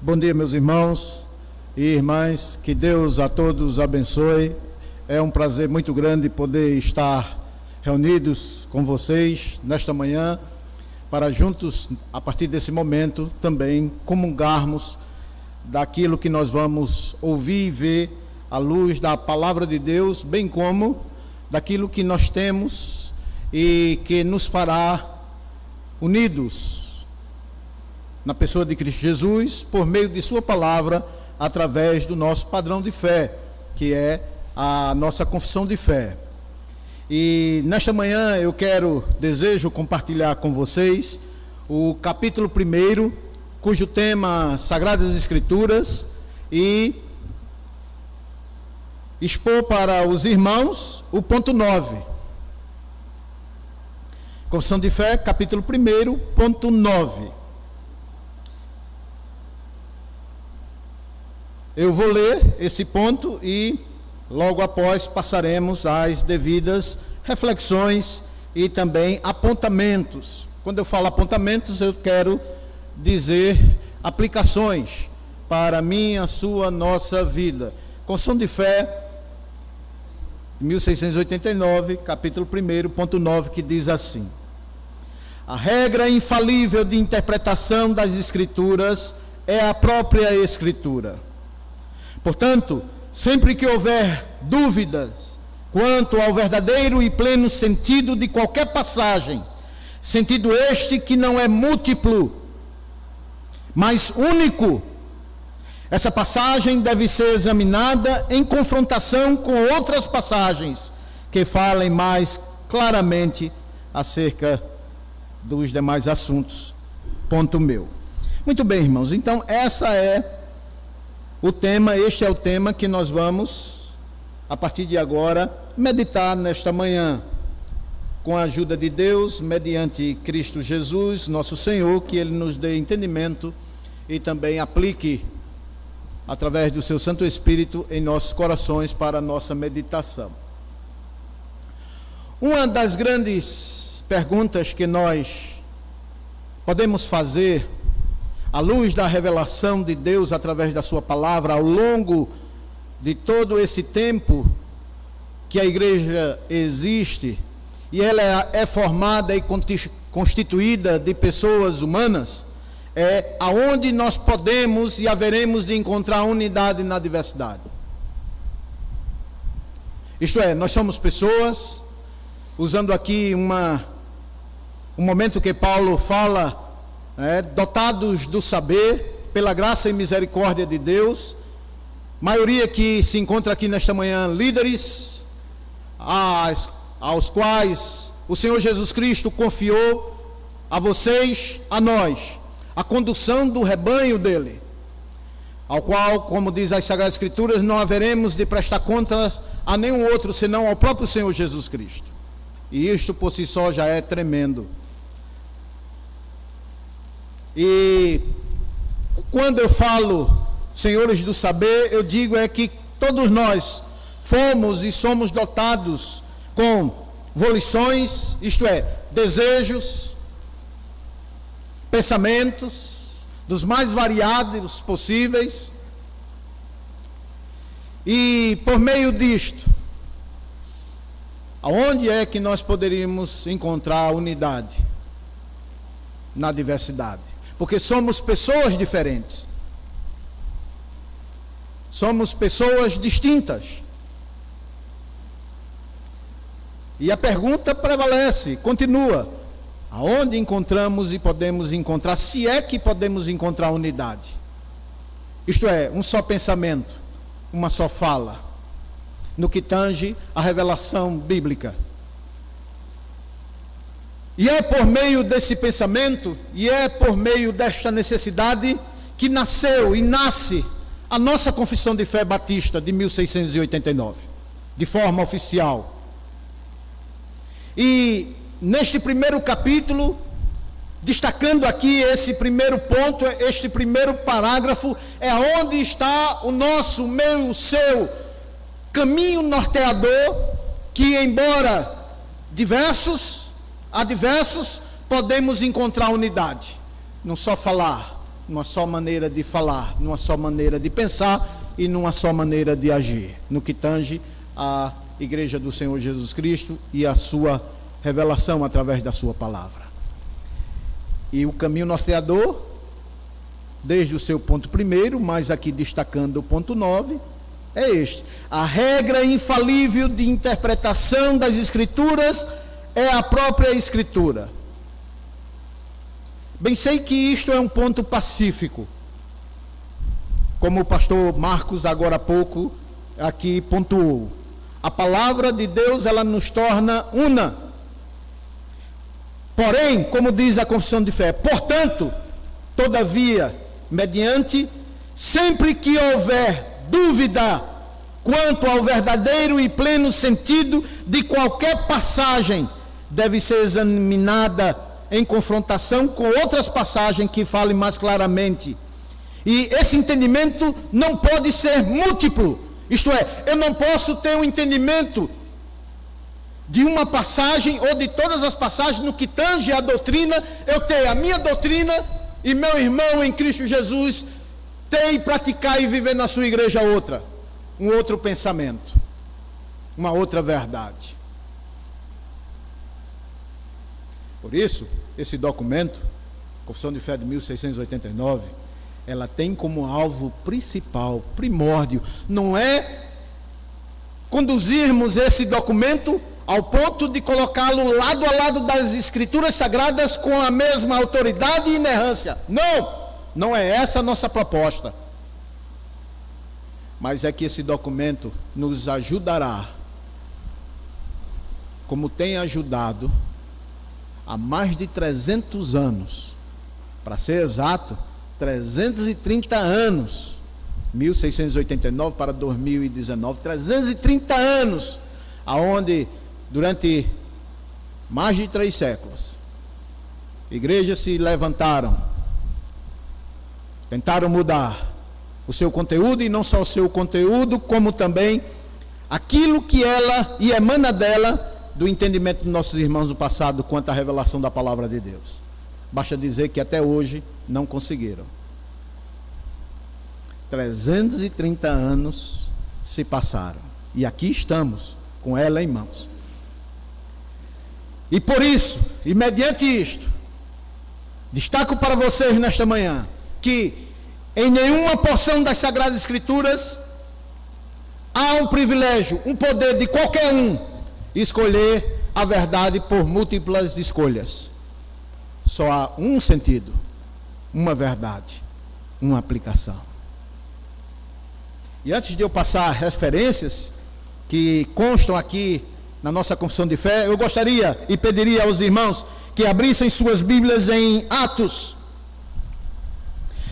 Bom dia, meus irmãos e irmãs, que Deus a todos abençoe. É um prazer muito grande poder estar reunidos com vocês nesta manhã, para juntos, a partir desse momento, também comungarmos daquilo que nós vamos ouvir e ver à luz da palavra de Deus, bem como daquilo que nós temos e que nos fará unidos na pessoa de Cristo Jesus, por meio de sua palavra, através do nosso padrão de fé, que é a nossa confissão de fé. E nesta manhã eu desejo compartilhar com vocês o capítulo 1, cujo tema Sagradas Escrituras, e expor para os irmãos o ponto 9. Confissão de fé, capítulo 1, ponto 9. Eu vou ler esse ponto e logo após passaremos às devidas reflexões e também apontamentos. Quando eu falo apontamentos, eu quero dizer aplicações para a minha, sua, nossa vida. Confissão de fé, 1689, capítulo 1, ponto 9, que diz assim: a regra infalível de interpretação das Escrituras é a própria Escritura. Portanto, sempre que houver dúvidas quanto ao verdadeiro e pleno sentido de qualquer passagem, sentido este que não é múltiplo, mas único, essa passagem deve ser examinada em confrontação com outras passagens que falem mais claramente acerca dos demais assuntos. Ponto meu. Muito bem, irmãos, então este é o tema que nós vamos, a partir de agora, meditar nesta manhã, com a ajuda de Deus, mediante Cristo Jesus, nosso Senhor, que Ele nos dê entendimento e também aplique, através do seu Santo Espírito, em nossos corações para a nossa meditação. Uma das grandes perguntas que nós podemos fazer à luz da revelação de Deus através da sua palavra, ao longo de todo esse tempo que a igreja existe, e ela é formada e constituída de pessoas humanas, é aonde nós podemos e haveremos de encontrar unidade na diversidade. Isto é, nós somos pessoas, usando aqui um momento que Paulo fala, dotados do saber, pela graça e misericórdia de Deus, maioria que se encontra aqui nesta manhã, líderes, aos quais o Senhor Jesus Cristo confiou a vocês, a nós, a condução do rebanho dele, ao qual, como diz as Sagradas Escrituras, não haveremos de prestar contas a nenhum outro, senão ao próprio Senhor Jesus Cristo. E isto por si só já é tremendo. E quando eu falo senhores do saber, eu digo que todos nós fomos e somos dotados com volições, isto é, desejos, pensamentos, dos mais variados possíveis, e por meio disto, aonde é que nós poderíamos encontrar unidade? Na diversidade. Porque somos pessoas diferentes. Somos pessoas distintas. E a pergunta prevalece, continua. Aonde encontramos e podemos encontrar, se é que podemos encontrar unidade? Isto é, um só pensamento, uma só fala, no que tange a revelação bíblica. E é por meio desse pensamento, e é por meio desta necessidade, que nasceu e nasce a nossa Confissão de Fé Batista de 1689, de forma oficial. E neste primeiro capítulo, destacando aqui esse primeiro ponto, este primeiro parágrafo, é onde está o nosso, o meu, o seu caminho norteador, que embora adversos, podemos encontrar unidade. Não só falar, numa só maneira de falar, numa só maneira de pensar e numa só maneira de agir, no que tange a Igreja do Senhor Jesus Cristo e a sua revelação através da sua palavra. E o caminho norteador, desde o seu ponto primeiro, mas aqui destacando o ponto 9, é este: a regra infalível de interpretação das Escrituras é a própria Escritura. Bem sei que isto é um ponto pacífico, como o pastor Marcos agora há pouco aqui pontuou. A palavra de Deus, ela nos torna una. Porém, como diz a confissão de fé, portanto, todavia, mediante, sempre que houver dúvida quanto ao verdadeiro e pleno sentido de qualquer passagem, deve ser examinada em confrontação com outras passagens que falem mais claramente. E esse entendimento não pode ser múltiplo, isto é, eu não posso ter um entendimento de uma passagem ou de todas as passagens no que tange a doutrina, eu tenho a minha doutrina e meu irmão em Cristo Jesus ter e praticar e viver na sua igreja outra, um outro pensamento, uma outra verdade. Por isso, esse documento, Confissão de Fé de 1689, ela tem como alvo principal, primórdio, não é conduzirmos esse documento ao ponto de colocá-lo lado a lado das Escrituras Sagradas com a mesma autoridade e inerrância. Não é essa a nossa proposta. Mas é que esse documento nos ajudará, como tem ajudado há mais de 300 anos, para ser exato, 330 anos, 1689 para 2019, 330 anos, aonde durante mais de 3 séculos, igrejas se levantaram, tentaram mudar o seu conteúdo, e não só o seu conteúdo, como também aquilo que ela e emana dela, do entendimento dos nossos irmãos do passado quanto à revelação da palavra de Deus. Basta dizer que até hoje não conseguiram. 330 anos se passaram, e aqui estamos com ela em mãos. E por isso, e mediante isto, destaco para vocês nesta manhã, que em nenhuma porção das Sagradas Escrituras há um privilégio, um poder de qualquer um escolher a verdade por múltiplas escolhas. Só há um sentido, uma verdade, uma aplicação. E antes de eu passar referências que constam aqui na nossa confissão de fé, eu gostaria e pediria aos irmãos que abrissem suas Bíblias em Atos.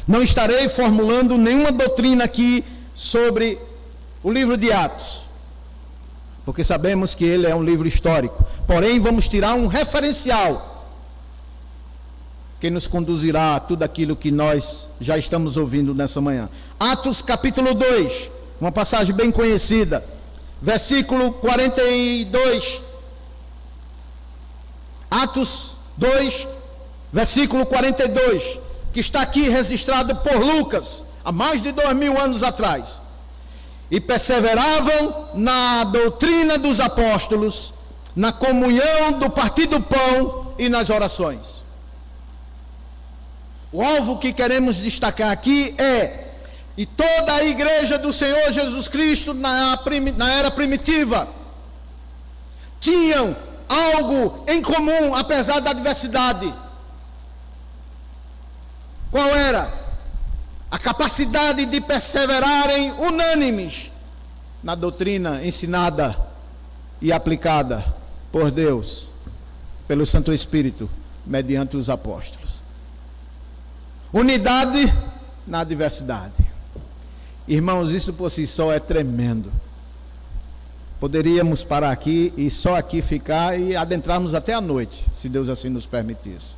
Não estarei formulando nenhuma doutrina aqui sobre o livro de Atos, porque sabemos que ele é um livro histórico. Porém, vamos tirar um referencial que nos conduzirá a tudo aquilo que nós já estamos ouvindo nessa manhã. Atos capítulo 2, uma passagem bem conhecida, versículo 42. Atos 2, versículo 42, que está aqui registrado por Lucas, há mais de 2000 anos atrás. E perseveravam na doutrina dos apóstolos, na comunhão do partir do pão e nas orações. O alvo que queremos destacar aqui é: e toda a igreja do Senhor Jesus Cristo na era primitiva tinham algo em comum, apesar da diversidade. Qual era? A capacidade de perseverarem unânimes na doutrina ensinada e aplicada por Deus, pelo Santo Espírito, mediante os apóstolos. Unidade na diversidade. Irmãos, isso por si só é tremendo. Poderíamos parar aqui e só aqui ficar e adentrarmos até a noite, se Deus assim nos permitisse.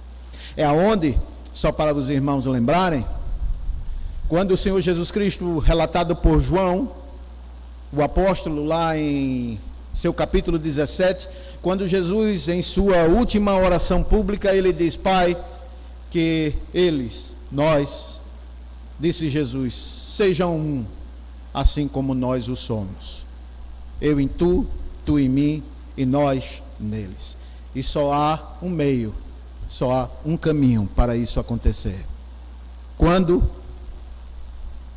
É aonde, só para os irmãos lembrarem, quando o Senhor Jesus Cristo, relatado por João, o apóstolo, lá em seu capítulo 17, quando Jesus, em sua última oração pública, ele diz: Pai, que nós disse Jesus: sejam um, assim como nós o somos. Eu em tu, tu em mim e nós neles. E só há um meio, só há um caminho para isso acontecer. Quando,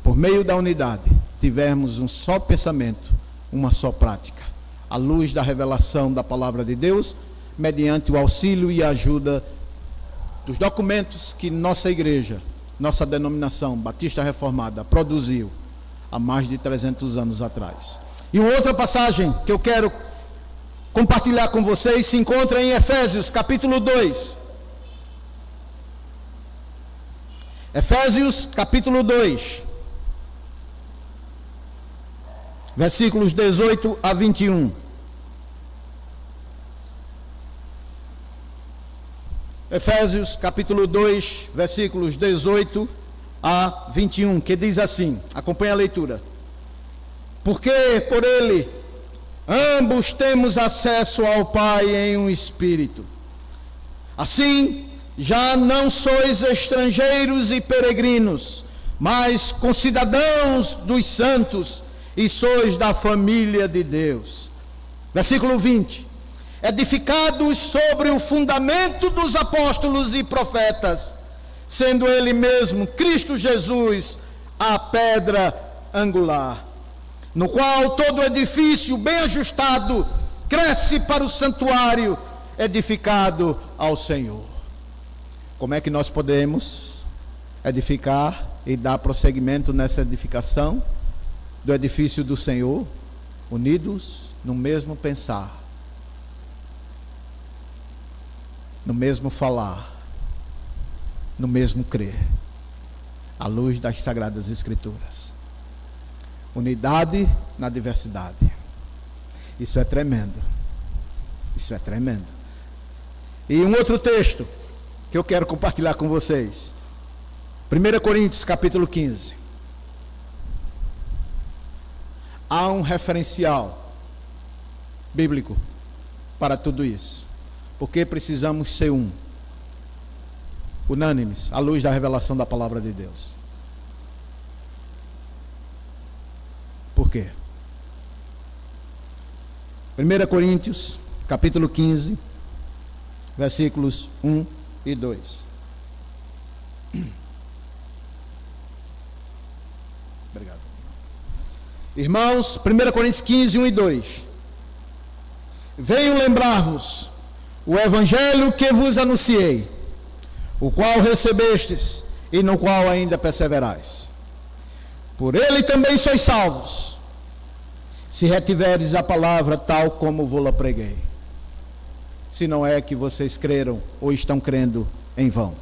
por meio da unidade, tivermos um só pensamento, uma só prática, à luz da revelação da palavra de Deus, mediante o auxílio e a ajuda dos documentos que nossa igreja, nossa denominação Batista Reformada produziu há mais de 300 anos atrás. E uma outra passagem que eu quero compartilhar com vocês se encontra em Efésios capítulo 2. Efésios capítulo 2, versículos 18 a 21. Efésios capítulo 2, versículos 18 a 21, que diz assim, acompanha a leitura. Porque por ele ambos temos acesso ao Pai em um Espírito. Assim, já não sois estrangeiros e peregrinos, mas concidadãos dos santos, e sois da família de Deus. Versículo 20. Edificados sobre o fundamento dos apóstolos e profetas, sendo ele mesmo, Cristo Jesus, a pedra angular, no qual todo edifício bem ajustado cresce para o santuário edificado ao Senhor. Como é que nós podemos edificar e dar prosseguimento nessa edificação do edifício do Senhor? Unidos no mesmo pensar, no mesmo falar, no mesmo crer, à luz das Sagradas Escrituras. Unidade na diversidade. Isso é tremendo. Isso é tremendo. E um outro texto que eu quero compartilhar com vocês. 1 Coríntios capítulo 15. Há um referencial bíblico para tudo isso. Porque precisamos ser um. Unânimes, à luz da revelação da palavra de Deus. Por quê? 1 Coríntios, capítulo 15, versículos 1 e 2. Obrigado. Irmãos, 1 Coríntios 15, 1 e 2. Venho lembrar-vos o evangelho que vos anunciei, o qual recebestes e no qual ainda perseverais. Por ele também sois salvos, se retiveres a palavra tal como vou-la preguei. Se não é que vocês creram ou estão crendo em vão.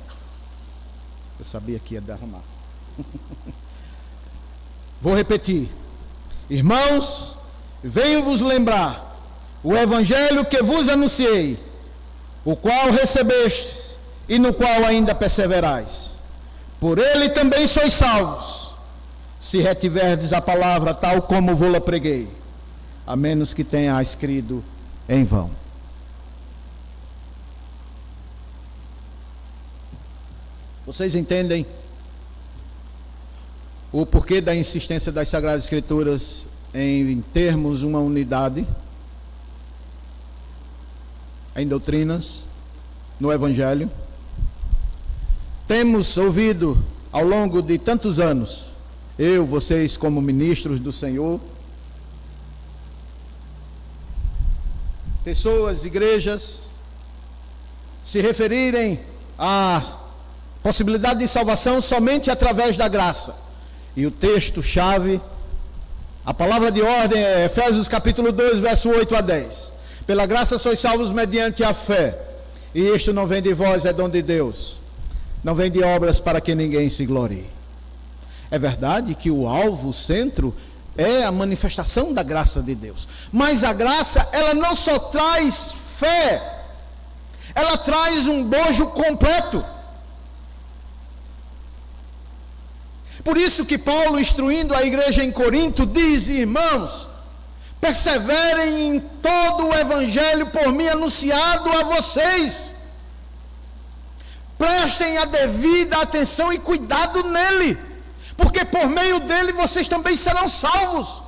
Eu sabia que ia derramar. Vou repetir. Irmãos, venho vos lembrar o evangelho que vos anunciei, o qual recebestes e no qual ainda perseverais. Por ele também sois salvos, se retiverdes a palavra tal como vou-la preguei, a menos que tenha escrito em vão. Vocês entendem o porquê da insistência das Sagradas Escrituras em termos uma unidade em doutrinas, no Evangelho? Temos ouvido ao longo de tantos anos, eu, vocês como ministros do Senhor, pessoas, igrejas, se referirem à possibilidade de salvação somente através da graça. E o texto-chave, a palavra de ordem é Efésios capítulo 2, verso 8 a 10. Pela graça sois salvos mediante a fé, e isto não vem de vós, é dom de Deus. Não vem de obras para que ninguém se glorie. É verdade que o alvo, o centro, é a manifestação da graça de Deus. Mas a graça, ela não só traz fé, ela traz um bojo completo. Por isso que Paulo, instruindo a igreja em Corinto, diz: irmãos, perseverem em todo o evangelho por mim anunciado a vocês. Prestem a devida atenção e cuidado nele, porque por meio dele vocês também serão salvos.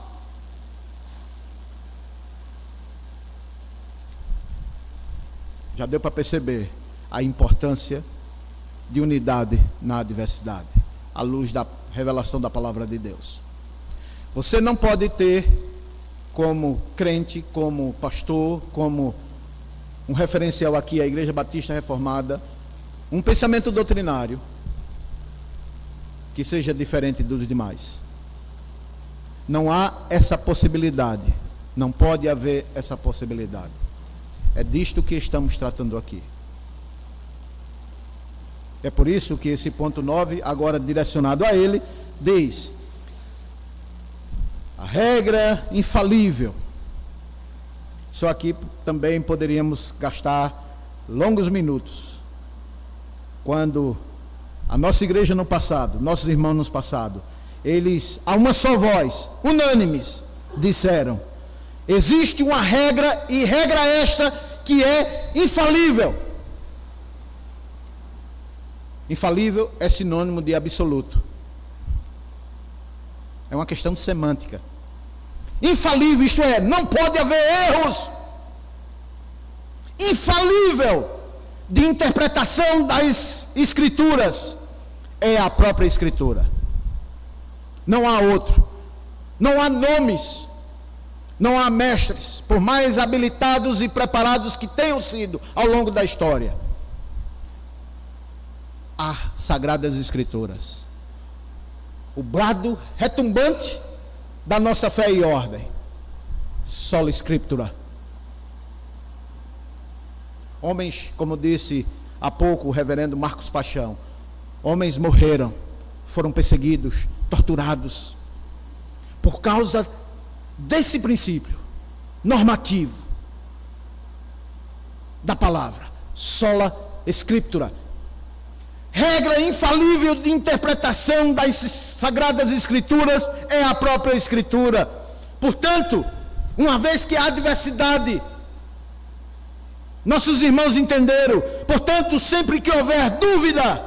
Já deu para perceber a importância de unidade na adversidade, à luz da revelação da palavra de Deus. Você não pode ter, como crente, como pastor, como um referencial aqui, a Igreja Batista Reformada, um pensamento doutrinário que seja diferente dos demais. Não há essa possibilidade, não pode haver essa possibilidade. É disto que estamos tratando aqui. É por isso que esse ponto 9, agora direcionado a ele, diz: a regra infalível. Só aqui também poderíamos gastar longos minutos. Quando a nossa igreja no passado, nossos irmãos no passado, eles, a uma só voz, unânimes, disseram: existe uma regra, e regra esta que é infalível. Infalível é sinônimo de absoluto. É uma questão de semântica. Infalível, isto é, não pode haver erros. Infalível de interpretação das Escrituras é a própria Escritura. Não há outro. Não há nomes. Não há mestres, por mais habilitados e preparados que tenham sido ao longo da história. Há Sagradas Escrituras. O brado retumbante da nossa fé e ordem. Sola Scriptura. Homens, como disse há pouco o reverendo Marcos Paixão, homens morreram, foram perseguidos, torturados, por causa desse princípio normativo da palavra, sola Scriptura. Regra infalível de interpretação das Sagradas Escrituras é a própria Escritura. Portanto, uma vez que há adversidade, nossos irmãos entenderam, portanto, sempre que houver dúvida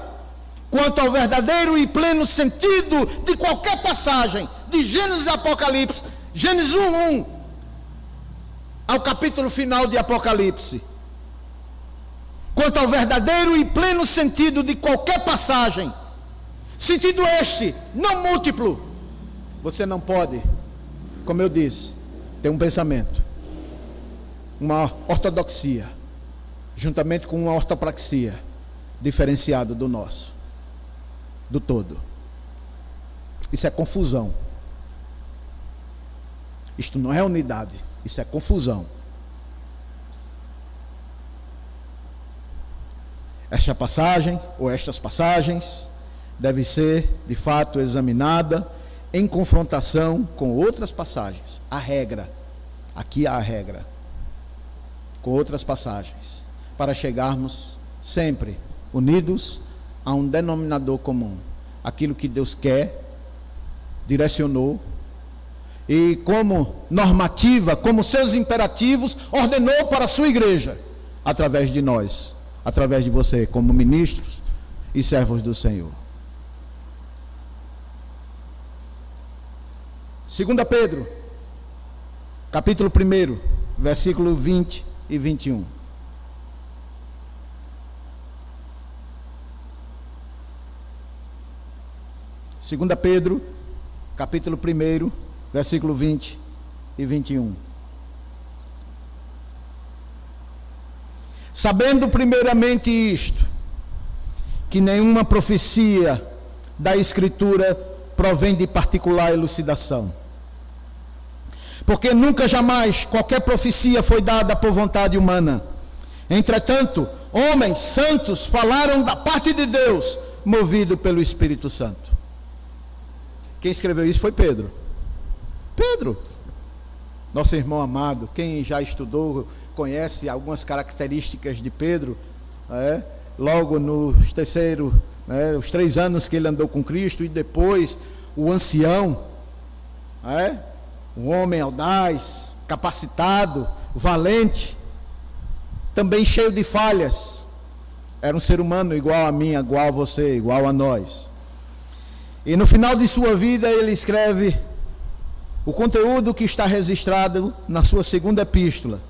quanto ao verdadeiro e pleno sentido de qualquer passagem, de Gênesis e Apocalipse, Gênesis 1:1 ao capítulo final de Apocalipse, quanto ao verdadeiro e pleno sentido de qualquer passagem, sentido este, não múltiplo, você não pode, como eu disse, ter um pensamento, uma ortodoxia, juntamente com uma ortopraxia, diferenciado do nosso, do todo. Isso é confusão. Isto não é unidade, isso é confusão. Esta passagem, ou estas passagens, deve ser, de fato, examinada em confrontação com outras passagens. A regra, aqui há a regra, com outras passagens, para chegarmos sempre unidos a um denominador comum. Aquilo que Deus quer, direcionou, e como normativa, como seus imperativos, ordenou para a sua igreja, através de nós, através de você, como ministros e servos do Senhor. 2 Pedro, capítulo 1, versículo 20 e 21. Segunda Pedro, capítulo 1, versículo 20 e 21. Sabendo primeiramente isto, que nenhuma profecia da Escritura provém de particular elucidação. Porque nunca jamais qualquer profecia foi dada por vontade humana. Entretanto, homens santos falaram da parte de Deus, movido pelo Espírito Santo. Quem escreveu isso foi Pedro. Pedro, nosso irmão amado. Quem já estudou, conhece algumas características de Pedro, logo nos os 3 anos que ele andou com Cristo, e depois o ancião, um homem audaz, capacitado, valente, também cheio de falhas. Era um ser humano igual a mim, igual a você, igual a nós. E no final de sua vida ele escreve o conteúdo que está registrado na sua segunda epístola.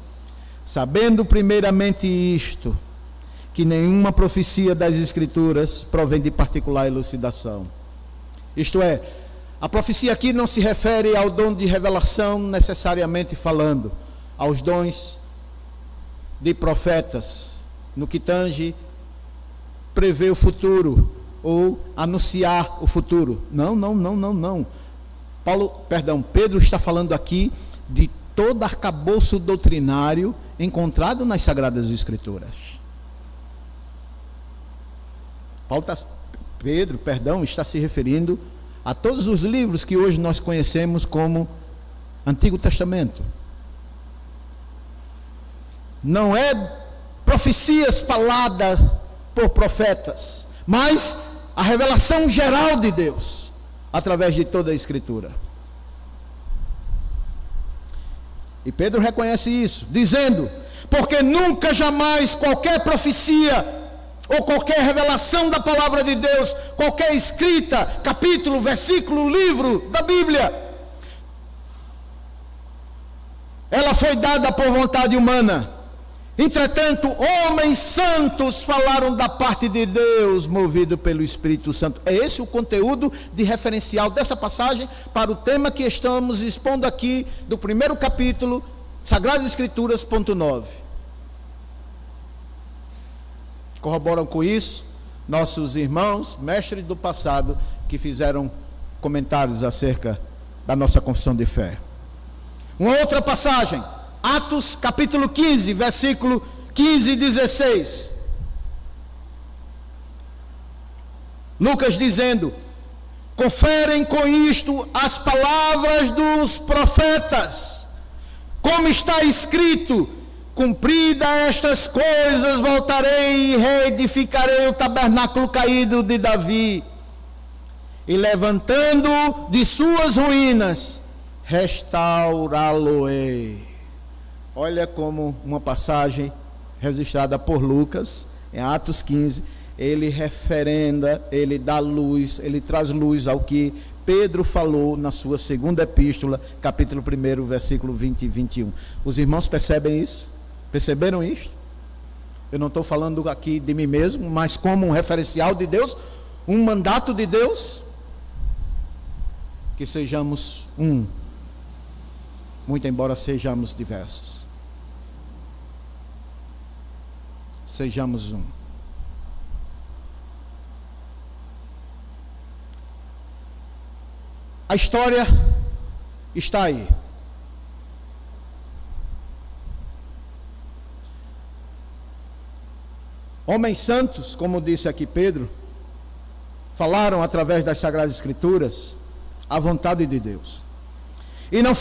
Sabendo primeiramente isto, que nenhuma profecia das Escrituras provém de particular elucidação. Isto é, a profecia aqui não se refere ao dom de revelação necessariamente falando, aos dons de profetas, no que tange prever o futuro ou anunciar o futuro. Não. Pedro está falando aqui de todo arcabouço doutrinário encontrado nas Sagradas Escrituras. Pedro está se referindo a todos os livros que hoje nós conhecemos como Antigo Testamento. Não é profecias faladas por profetas, mas a revelação geral de Deus, através de toda a Escritura. E Pedro reconhece isso, dizendo: porque nunca jamais qualquer profecia ou qualquer revelação da palavra de Deus, qualquer escrita, capítulo, versículo, livro da Bíblia, ela foi dada por vontade humana. Entretanto, homens santos falaram da parte de Deus, movido pelo Espírito Santo. É esse o conteúdo de referencial dessa passagem para o tema que estamos expondo aqui, do primeiro capítulo, Sagradas Escrituras, ponto 9. Corroboram com isso nossos irmãos, mestres do passado, que fizeram comentários acerca da nossa confissão de fé. Uma outra passagem, Atos capítulo 15, versículo 15 e 16. Lucas dizendo: conferem com isto as palavras dos profetas, como está escrito: cumprida estas coisas, voltarei e reedificarei o tabernáculo caído de Davi, e levantando de suas ruínas, restaurá-lo-ei. Olha como uma passagem registrada por Lucas, em Atos 15, ele referenda, ele dá luz, ele traz luz ao que Pedro falou na sua segunda epístola, capítulo 1, versículo 20 e 21. Os irmãos percebem isso? Perceberam isso? Eu não estou falando aqui de mim mesmo, mas como um referencial de Deus, um mandato de Deus, que sejamos um, muito embora sejamos diversos. Sejamos um. A história está aí. Homens santos, como disse aqui Pedro, falaram através das Sagradas Escrituras a vontade de Deus. E não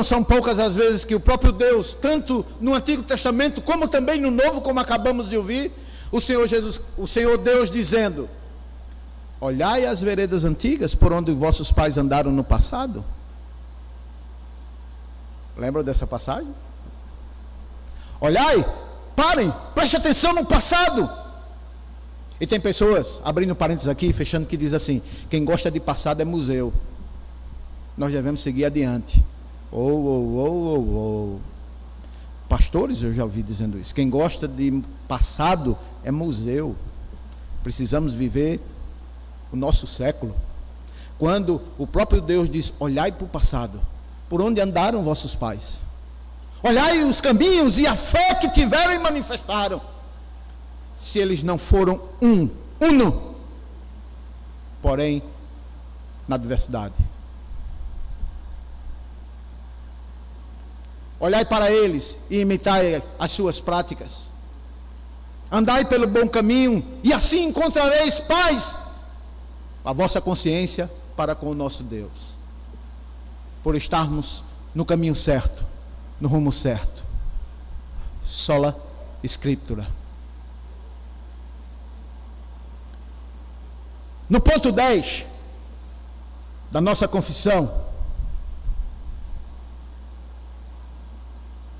são poucas as vezes que o próprio Deus, tanto no Antigo Testamento como também no Novo, como acabamos de ouvir, o Senhor Deus dizendo: olhai as veredas antigas por onde vossos pais andaram no passado. Lembram dessa passagem? Olhai, parem, preste atenção no passado. E tem pessoas, abrindo parênteses aqui e fechando, que diz assim: quem gosta de passado é museu, nós devemos seguir adiante. Pastores, eu já ouvi dizendo isso. Quem gosta de passado é museu. Precisamos viver o nosso século. Quando o próprio Deus diz: olhai para o passado, por onde andaram vossos pais, olhai os caminhos e a fé que tiveram e manifestaram, se eles não foram uno, porém na adversidade. Olhai para eles e imitai as suas práticas. Andai pelo bom caminho, e assim encontrareis paz, a vossa consciência para com o nosso Deus, por estarmos no caminho certo, no rumo certo. Sola Scriptura. No ponto 10 da nossa confissão,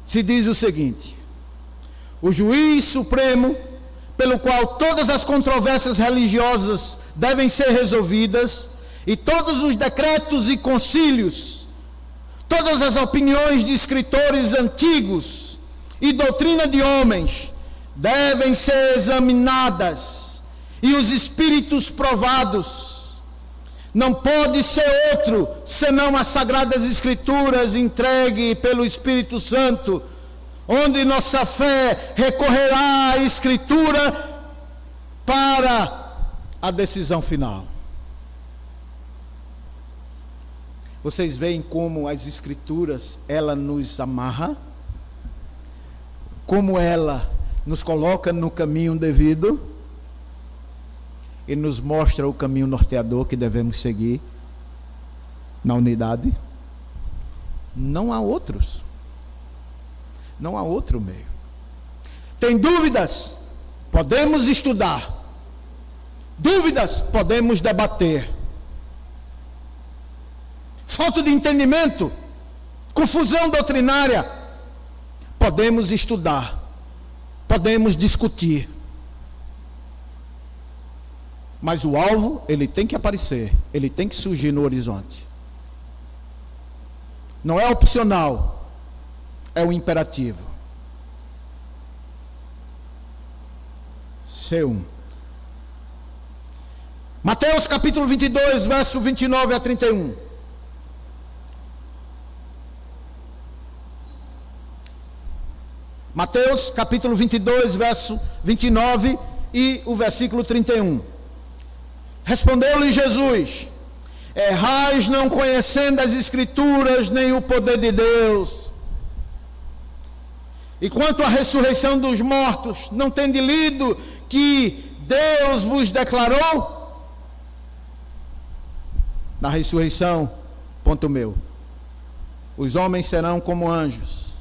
se diz o seguinte: o juiz supremo, pelo qual todas as controvérsias religiosas devem ser resolvidas, E todos os decretos e concílios, todas as opiniões de escritores antigos e doutrina de homens devem ser examinadas, e os espíritos provados. Não pode ser outro senão as Sagradas Escrituras entregue pelo Espírito Santo, onde nossa fé recorrerá à Escritura para a decisão final. Vocês veem como as Escrituras, ela nos amarra, como ela nos coloca no caminho devido e nos mostra o caminho norteador que devemos seguir na unidade. Não há outros. Não há outro meio. Tem dúvidas? Podemos estudar. Dúvidas? Podemos debater. Falta de entendimento? Confusão doutrinária? Podemos estudar. Podemos discutir. Mas o alvo, ele tem que aparecer. Ele tem que surgir no horizonte. Não é opcional. É o imperativo. C1. Mateus capítulo 22, verso 29 a 31. Mateus capítulo 22, verso 29 e o versículo 31. Respondeu-lhe Jesus: errais não conhecendo as Escrituras nem o poder de Deus. E quanto à ressurreição dos mortos, não tende lido que Deus vos declarou? Na ressurreição, ponto meu, os homens serão como anjos,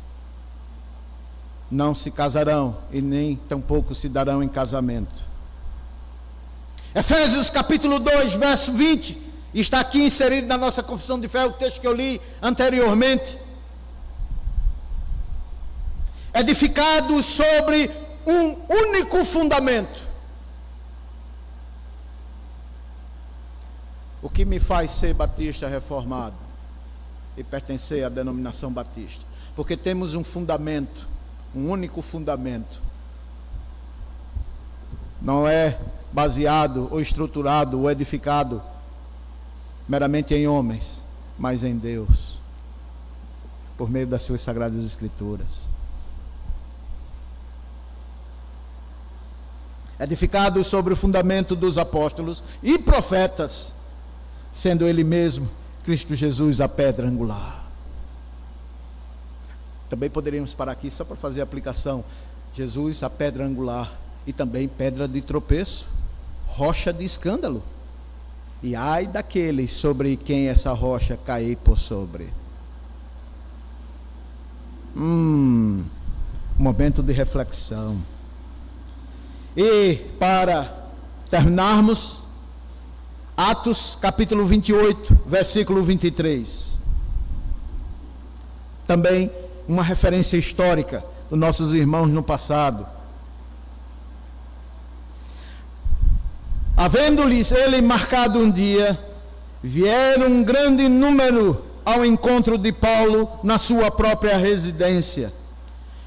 não se casarão e nem tampouco se darão em casamento. Efésios capítulo 2, verso 20, está aqui inserido na nossa confissão de fé, o texto que eu li anteriormente. Edificados sobre um único fundamento. O que me faz ser batista reformado e pertencer à denominação batista? Porque temos um fundamento, um único fundamento. Não é baseado ou estruturado ou edificado meramente em homens, mas em Deus, por meio das suas sagradas Escrituras. Edificado sobre o fundamento dos apóstolos e profetas, sendo ele mesmo, Cristo Jesus, a pedra angular. Também poderíamos parar aqui só para fazer a aplicação. Jesus, a pedra angular, e também pedra de tropeço, rocha de escândalo. E ai daquele sobre quem essa rocha cair por sobre. Momento de reflexão. E para terminarmos, Atos capítulo 28, versículo 23. Também uma referência histórica dos nossos irmãos no passado. Havendo-lhes ele marcado um dia, vieram um grande número ao encontro de Paulo na sua própria residência.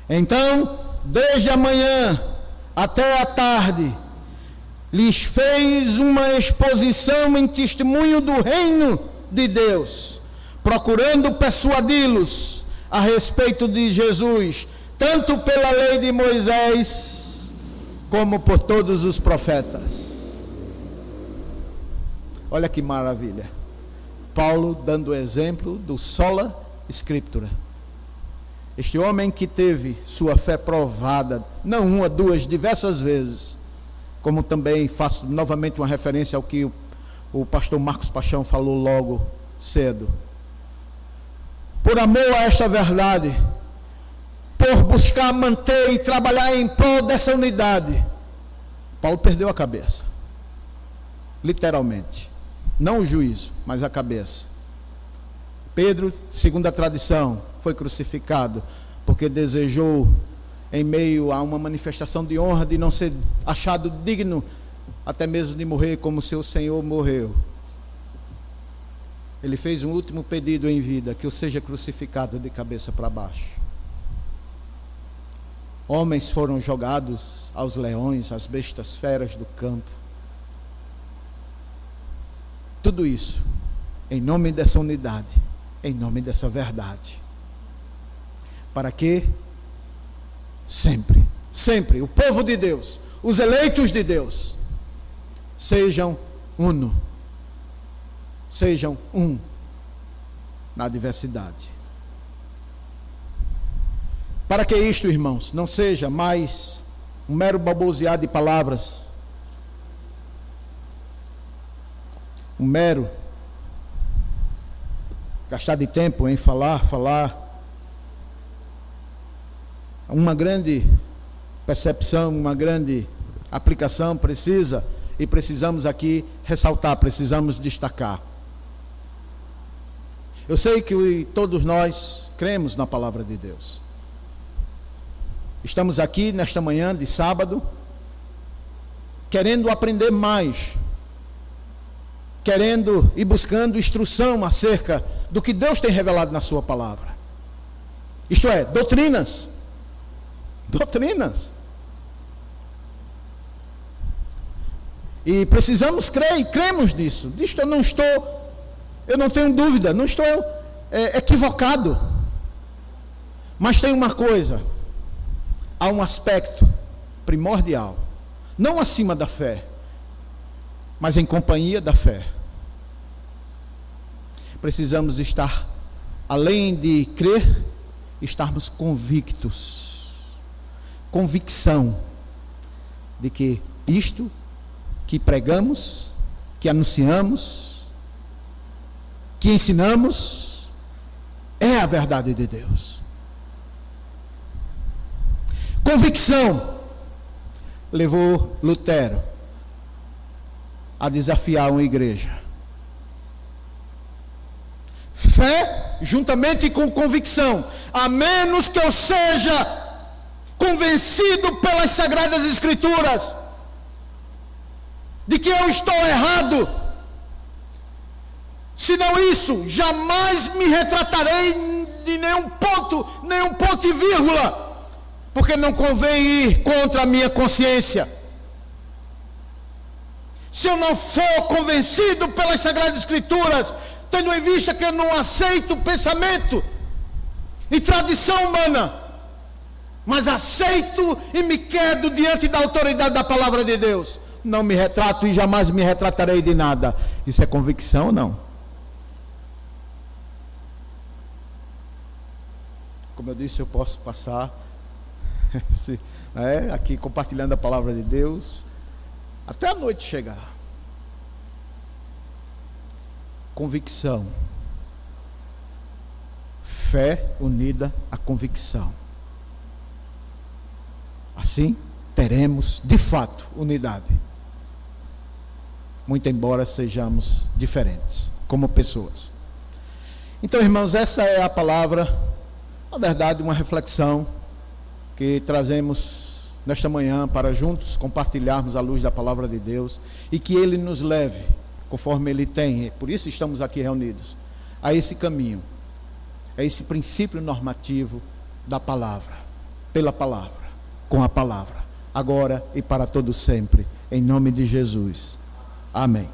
Então, desde a manhã até a tarde, lhes fez uma exposição em testemunho do reino de Deus, procurando persuadi-los a respeito de Jesus, tanto pela lei de Moisés, como por todos os profetas. Olha que maravilha. Paulo dando o exemplo do sola scriptura. Este homem que teve sua fé provada, não uma, duas, diversas vezes, como também faço novamente uma referência ao que o pastor Marcos Paixão falou logo cedo. Por amor a esta verdade, por buscar manter e trabalhar em prol dessa unidade, Paulo perdeu a cabeça, literalmente, não o juízo, mas a cabeça. Pedro, segundo a tradição, foi crucificado porque desejou, em meio a uma manifestação de honra, de não ser achado digno até mesmo de morrer como seu Senhor morreu. Ele fez um último pedido em vida, que eu seja crucificado de cabeça para baixo. Homens foram jogados aos leões, às bestas feras do campo. Tudo isso em nome dessa unidade, em nome dessa verdade. Para que sempre, sempre o povo de Deus, os eleitos de Deus, sejam uno, sejam um na diversidade. Para que isto, irmãos, não seja mais um mero babosear de palavras, um mero gastar de tempo em falar, uma grande percepção, uma grande aplicação precisamos aqui ressaltar, precisamos destacar. Eu sei que todos nós cremos na palavra de Deus. Estamos aqui nesta manhã de sábado, querendo aprender mais, querendo e buscando instrução acerca do que Deus tem revelado na sua palavra. Isto é, doutrinas. E precisamos crer, e cremos nisso. Disto eu não tenho dúvida, não estou equivocado. Mas tem uma coisa, há um aspecto primordial, não acima da fé, mas em companhia da fé. Precisamos estar, além de crer, estarmos convictos, convicção de que isto que pregamos, que anunciamos, que ensinamos, é a verdade de Deus. Convicção levou Lutero a desafiar uma igreja. Fé juntamente com convicção, a menos que eu seja convencido pelas Sagradas Escrituras de que eu estou errado, senão isso, jamais me retratarei de nenhum ponto e vírgula, porque não convém ir contra a minha consciência. Se eu não for convencido pelas Sagradas Escrituras, tendo em vista que eu não aceito pensamento e tradição humana, mas aceito e me quedo diante da autoridade da palavra de Deus, não me retrato e jamais me retratarei de nada. Isso é convicção ou não? Como eu disse, eu posso passar aqui compartilhando a palavra de Deus até a noite chegar. Convicção, fé unida à convicção. Assim teremos de fato unidade, muito embora sejamos diferentes como pessoas. Então, irmãos, essa é a palavra, na verdade, uma reflexão que trazemos nesta manhã para juntos compartilharmos a luz da palavra de Deus e que Ele nos leve, conforme Ele tem, por isso estamos aqui reunidos, a esse caminho, a esse princípio normativo da palavra, pela palavra, com a palavra, agora e para todo sempre, em nome de Jesus. Amém.